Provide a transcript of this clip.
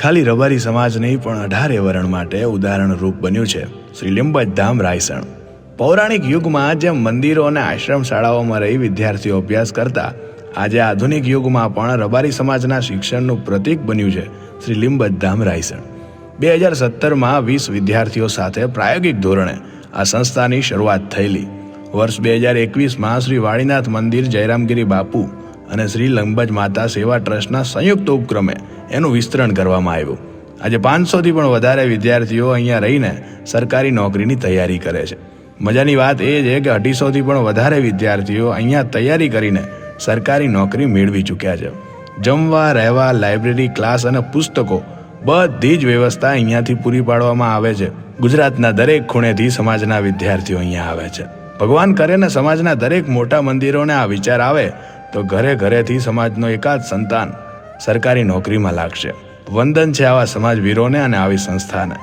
ખાલી રબારી સમાજ નહીં પણ 18 વરણ માટે ઉદાહરણરૂપ બન્યું છે શ્રી લીંબચધામ રાયસણ. પૌરાણિક યુગમાં જેમ મંદિરો અને આશ્રમ શાળાઓમાં રહી વિદ્યાર્થીઓ અભ્યાસ કરતા, આજે આધુનિક યુગમાં પણ રબારી સમાજના શિક્ષણનું પ્રતીક બન્યું છે શ્રી લીંબચધામ રાયસણ. 2017માં 20 વિદ્યાર્થીઓ સાથે પ્રાયોગિક ધોરણે આ સંસ્થાની શરૂઆત થયેલી. વર્ષ 2021માં શ્રી વાળીનાથ મંદિર જયરામગીરી બાપુ અને શ્રી લીંબચ માતા સેવા ટ્રસ્ટના સંયુક્ત ઉપક્રમે એનું વિસ્તરણ કરવામાં આવ્યું. આજે 500થી પણ વધારે વિદ્યાર્થીઓ અહીંયા રહીને સરકારી નોકરીની તૈયારી કરે છે. મજાની વાત એ છે કે 250થી પણ વધારે વિદ્યાર્થીઓ અહીંયા તૈયારી કરીને સરકારી નોકરી મેળવી ચૂક્યા છે. જમવા, રહેવા, લાઇબ્રેરી, ક્લાસ અને પુસ્તકો બધી જ વ્યવસ્થા અહીંયાથી પૂરી પાડવામાં આવે છે. ગુજરાતના દરેક ખૂણેથી સમાજના વિદ્યાર્થીઓ અહીંયા આવે છે. ભગવાન કરે ને સમાજના દરેક મોટા મંદિરોને આ વિચાર આવે તો ઘરે ઘરેથી સમાજનો એકાદ સંતાન સરકારી નોકરીમાં લાગશે. વંદન છે આવા સમાજવીરોને અને આવી સંસ્થાને.